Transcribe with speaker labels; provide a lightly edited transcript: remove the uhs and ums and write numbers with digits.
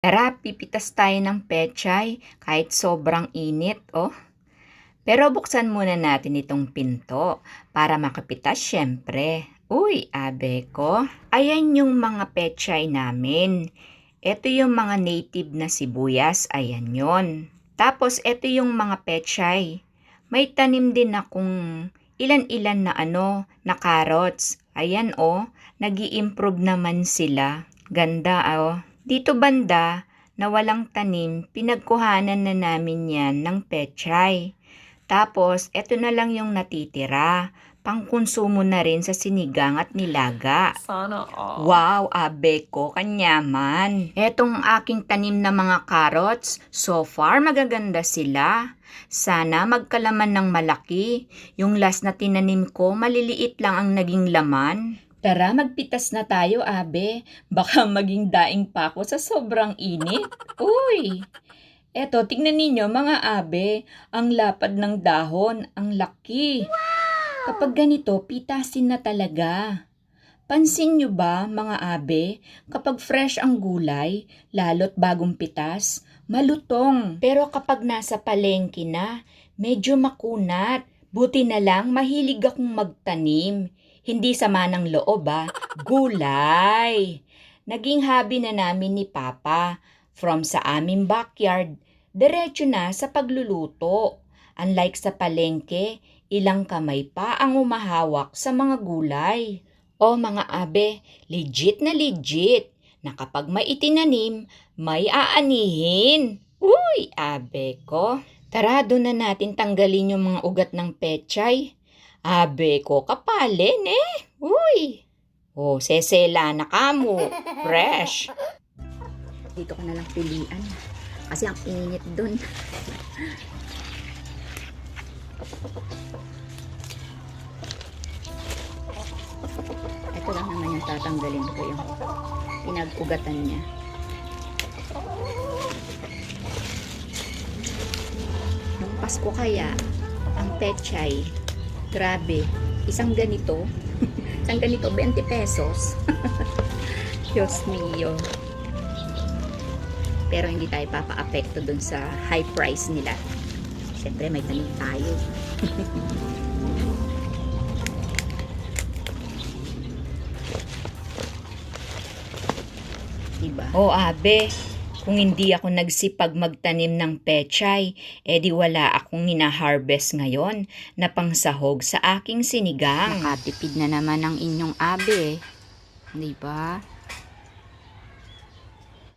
Speaker 1: Tara, pipitas tayo ng pechay kahit sobrang init, oh. Pero buksan muna natin itong pinto para makapitas syempre. Uy, abe ko. Ayan yung mga pechay namin. Ito yung mga native na sibuyas, ayan yon. Tapos ito yung mga pechay. May tanim din akong ilan-ilan na na carrots. Ayan oh, nag-i-improve naman sila. Ganda oh. Dito banda, na walang tanim, pinagkuhanan na namin yan ng pechay. Tapos, eto na lang yung natitira. Pangkonsumo na rin sa sinigang at nilaga.
Speaker 2: Sana all.
Speaker 1: Wow, abe ko, kanyaman. Etong aking tanim na mga carrots, so far magaganda sila. Sana magkalaman ng malaki. Yung last na tinanim ko, maliliit lang ang naging laman. Tara, magpitas na tayo, abe. Baka maging daing pa ako sa sobrang init. Uy! Eto, tignan ninyo mga abe, ang lapad ng dahon, ang laki. Kapag ganito, pitasin na talaga. Pansin nyo ba mga abe, kapag fresh ang gulay, lalo't bagong pitas, malutong. Pero kapag nasa palengke na, medyo makunat. Buti na lang mahilig akong magtanim. Hindi sama ng loob gulay. Naging hobby na namin ni Papa. From sa aming backyard, diretso na sa pagluluto. Unlike sa palengke, ilang kamay pa ang umahawak sa mga gulay. O mga abe, legit na kapag may itinanim, may aanihin. Uy, abe ko. Tara, doon na natin tanggalin yung mga ugat ng pechay. Abe ko, kapalin Uy! Oh, sesela na kamo. Fresh. Dito ko na lang pilian. Kasi ang init dun. Ito lang naman yung tatanggalin ko yung pinag-ugatan niya. Nung Pasko kaya, ang pechay, grabe, isang ganito 20 pesos. Diyos mio. Pero hindi tayo papa-apekto dun sa high price nila. Siyempre may tanim tayo. Diba? O abe, kung hindi ako nagsipag magtanim ng pechay, edi wala akong hina-harvest ngayon na pangsahog sa aking sinigang. Nakatipid na naman ang inyong abe. Diba?